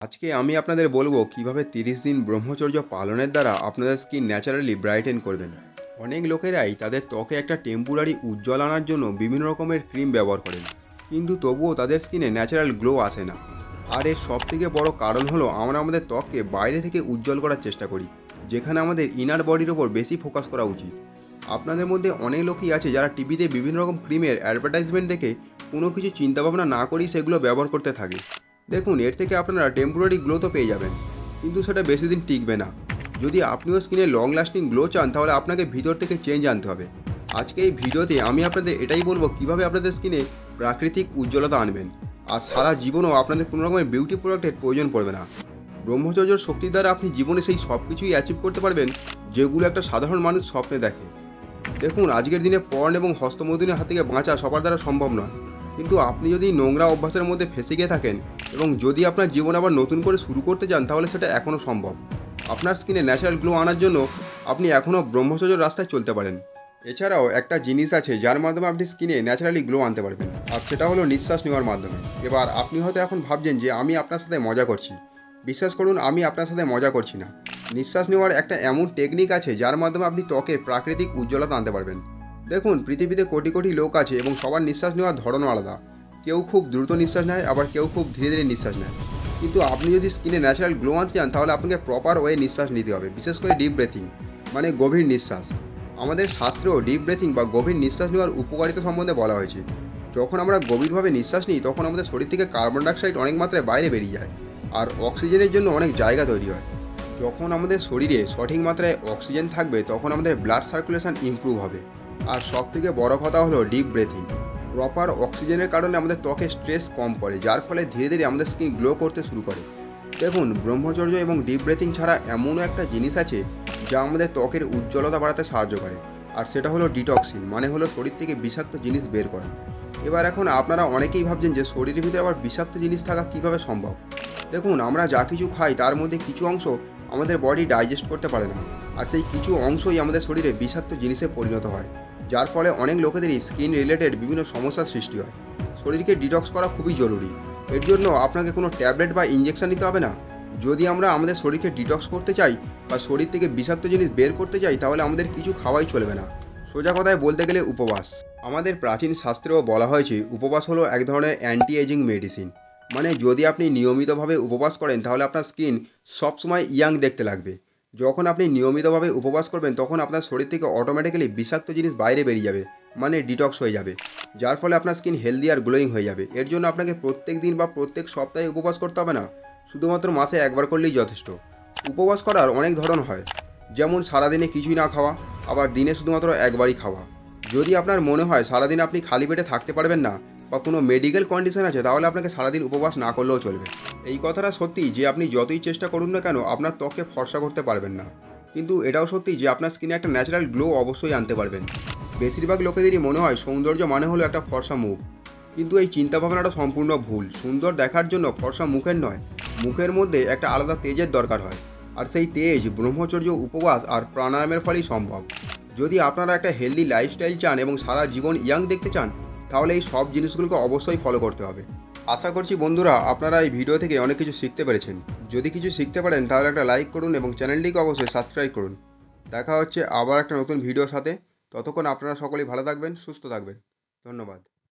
আজকে আমি আপনাদের বলবো কিভাবে 30 দিন ব্রহ্মচর্য পালনের দ্বারা আপনাদের স্কিন ন্যাচারালি ব্রাইটেন করবেন। অনেক লোকেরাই তাদের ত্বকে একটা টেম্পোরারি উজ্জ্বল আনার জন্য বিভিন্ন রকমের ক্রিম ব্যবহার করেন, কিন্তু তবুও তাদের স্কিনে ন্যাচারাল গ্লো আসে না। আর এর সবথেকে বড় কারণ হলো আমরা আমাদের ত্বককে বাইরে থেকে উজ্জ্বল করার চেষ্টা করি, যেখানে আমাদের ইনার বডির ওপর বেশি ফোকাস করা উচিত। আপনাদের মধ্যে অনেক লোকই আছে যারা টিভিতে বিভিন্ন রকম ক্রিমের অ্যাডভার্টাইজমেন্ট দেখে কোনো কিছু চিন্তাভাবনা না করেই সেগুলো ব্যবহার করতে থাকে। দেখুন, এর থেকে আপনারা টেম্পোরারি গ্লো তো পেয়ে যাবেন, কিন্তু সেটা বেশি দিন টিকবে না। যদি আপনিও স্কিনে লং লাস্টিং গ্লো চান, তাহলে আপনাকে ভিতর থেকে চেঞ্জ আনতে হবে। আজকে এই ভিডিওতে আমি আপনাদের এটাই বলবো কিভাবে আপনাদের স্কিনে প্রাকৃতিক উজ্জ্বলতা আনবেন, আর সারা জীবনও আপনাদের কোনো রকমের বিউটি প্রোডাক্টের প্রয়োজন পড়বে না। ব্রহ্মচর্যের শক্তির দ্বারা আপনি জীবনে সেই সব কিছুই অ্যাচিভ করতে পারবেন যেগুলো একটা সাধারণ মানুষ স্বপ্নে দেখে। দেখুন, আজকের দিনে পর্ন এবং হস্তমৈথুনের হাত থেকে বাঁচা সবার দ্বারা সম্ভব নয়, কিন্তু আপনি যদি নোংরা অভ্যাসের মধ্যে ফেঁসে গিয়ে থাকেন এবং যদি আপনার জীবন আবার নতুন করে শুরু করতে চান, তাহলে সেটা এখনও সম্ভব। আপনার স্কিনে ন্যাচারাল গ্লো আনার জন্য আপনি এখনও ব্রহ্মচর্যের রাস্তায় চলতে পারেন। এছাড়াও একটা জিনিস আছে যার মাধ্যমে আপনি স্কিনে ন্যাচারালি গ্লো আনতে পারবেন, আর সেটা হলো নিঃশ্বাস নেওয়ার মাধ্যমে। এবার আপনি হয়তো এখন ভাবছেন যে আমি আপনার সাথে মজা করছি। বিশ্বাস করুন, আমি আপনার সাথে মজা করছি না। নিঃশ্বাস নেওয়ার একটা এমন টেকনিক আছে যার মাধ্যমে আপনি ত্বকে প্রাকৃতিক উজ্জ্বলতা আনতে পারবেন। দেখুন, পৃথিবীতে কোটি কোটি লোক আছে এবং সবার নিঃশ্বাস নেওয়ার ধরনও আলাদা। কেউ খুব দ্রুত নিঃশ্বাস নেয়, আবার কেউ খুব ধীরে ধীরে নিঃশ্বাস নেয়। কিন্তু আপনি যদি স্কিনে ন্যাচারাল গ্লো আনতে চান, তাহলে আপনাকে প্রপার ওয়ে নিঃশ্বাস নিতে হবে, বিশেষ করে ডিপ ব্রেথিং, মানে গভীর নিঃশ্বাস। আমাদের শাস্ত্রেও ডিপ ব্রেথিং বা গভীর নিঃশ্বাস নেওয়ার উপকারিতা সম্বন্ধে বলা হয়েছে। যখন আমরা গভীরভাবে নিঃশ্বাস নিই, তখন আমাদের শরীর থেকে কার্বন ডাইঅক্সাইড অনেক মাত্রায় বাইরে বেরিয়ে যায়, আর অক্সিজেনের জন্য অনেক জায়গা তৈরি হয়। যখন আমাদের শরীরে সঠিক মাত্রায় অক্সিজেন থাকবে, তখন আমাদের ব্লাড সার্কুলেশন ইমপ্রুভ হবে। আর সবথেকে বড় কথা হলো ডিপ ব্রেথিং। প্রপার অক্সিজেনের কারণে আমাদের ত্বকে স্ট্রেস কম পড়ে, যার ফলে ধীরে ধীরে আমাদের স্কিন গ্লো করতে শুরু করে। দেখুন, ব্রহ্মচর্য এবং ডিপ ব্রেথিং ছাড়া এমনও একটা জিনিস আছে যা আমাদের ত্বকের উজ্জ্বলতা বাড়াতে সাহায্য করে, আর সেটা হলো ডিটক্সিন, মানে হলো শরীর থেকে বিষাক্ত জিনিস বের করা। এবার এখন আপনারা অনেকেই ভাবছেন যে শরীরের ভিতরে আবার বিষাক্ত জিনিস থাকা কীভাবে সম্ভব। দেখুন, আমরা যা কিছু খাই তার মধ্যে কিছু অংশ আমাদের বডি ডাইজেস্ট করতে পারে না, আর সেই কিছু অংশই আমাদের শরীরে বিষাক্ত জিনিসে পরিণত হয়, যার ফলে অনেক লোকেদেরই স্কিন রিলেটেড বিভিন্ন সমস্যার সৃষ্টি হয়। শরীরকে ডিটক্স করা খুবই জরুরি। এর জন্য আপনাকে কোনো ট্যাবলেট বা ইঞ্জেকশন নিতে হবে না। যদি আমরা আমাদের শরীরকে ডিটক্স করতে চাই বা শরীর থেকে বিষাক্ত জিনিস বের করতে চাই, তাহলে আমাদের কিছু খাওয়াই চলবে না। সোজা কথায় বলতে গেলে উপবাস। আমাদের প্রাচীন শাস্ত্রেও বলা হয়েছে উপবাস হলো এক ধরনের অ্যান্টি এজিং মেডিসিন। মানে যদি আপনি নিয়মিতভাবে উপবাস করেন, তাহলে আপনার স্কিন সবসময় ইয়াং দেখতে লাগবে। যখন আপনি নিয়মিতভাবে উপবাস করবেন, তখন আপনার শরীর থেকে অটোমেটিক্যালি বিষাক্ত জিনিস বাইরে বেরিয়ে যাবে, মানে ডিটক্স হয়ে যাবে, যার ফলে আপনার স্কিন হেলদি আর গ্লোয়িং হয়ে যাবে। এর জন্য আপনাকে প্রত্যেক দিন বা প্রত্যেক সপ্তাহে উপবাস করতে হবে না, শুধুমাত্র মাসে একবার করলেই যথেষ্ট। উপবাস করার অনেক ধরন হয়, যেমন সারাদিনে কিছুই না খাওয়া, আবার দিনে শুধুমাত্র একবারই খাওয়া। যদি আপনার মনে হয় সারাদিন আপনি খালি পেটে থাকতে পারবেন না বা কোনো মেডিকেল কন্ডিশন আছে, তাহলে আপনাকে সারাদিন উপবাস না করলেও চলবে। এই কথাটা সত্যি যে আপনি যতই চেষ্টা করুন না কেন, আপনার ত্বককে ফর্সা করতে পারবেন না, কিন্তু এটাও সত্যি যে আপনার স্কিনে একটা ন্যাচারাল গ্লো অবশ্যই আনতে পারবেন। বেশিরভাগ লোকেদেরই মনে হয় সৌন্দর্য মানে হলো একটা ফর্সা মুখ, কিন্তু এই চিন্তাভাবনাটা সম্পূর্ণ ভুল। সুন্দর দেখার জন্য ফর্সা মুখের নয়, মুখের মধ্যে একটা আলাদা তেজের দরকার হয়, আর সেই তেজ ব্রহ্মচর্য, উপবাস আর প্রাণায়ামের ফলেই সম্ভব। যদি আপনারা একটা হেলদি লাইফস্টাইল চান এবং সারা জীবন ইয়াং দেখতে চান, তাহলে এই সব জিনিসগুলোকে অবশ্যই ফলো করতে হবে। আশা করছি বন্ধুরা, আপনারা এই ভিডিও থেকে অনেক কিছু শিখতে পেরেছেন। যদি কিছু শিখতে পারেন, তাহলে একটা লাইক করুন এবং চ্যানেলটিকে অবশ্যই সাবস্ক্রাইব করুন। দেখা হচ্ছে আবার একটা নতুন ভিডিওর সাথে। ততক্ষণ আপনারা সকলেই ভালো থাকবেন, সুস্থ থাকবেন। ধন্যবাদ।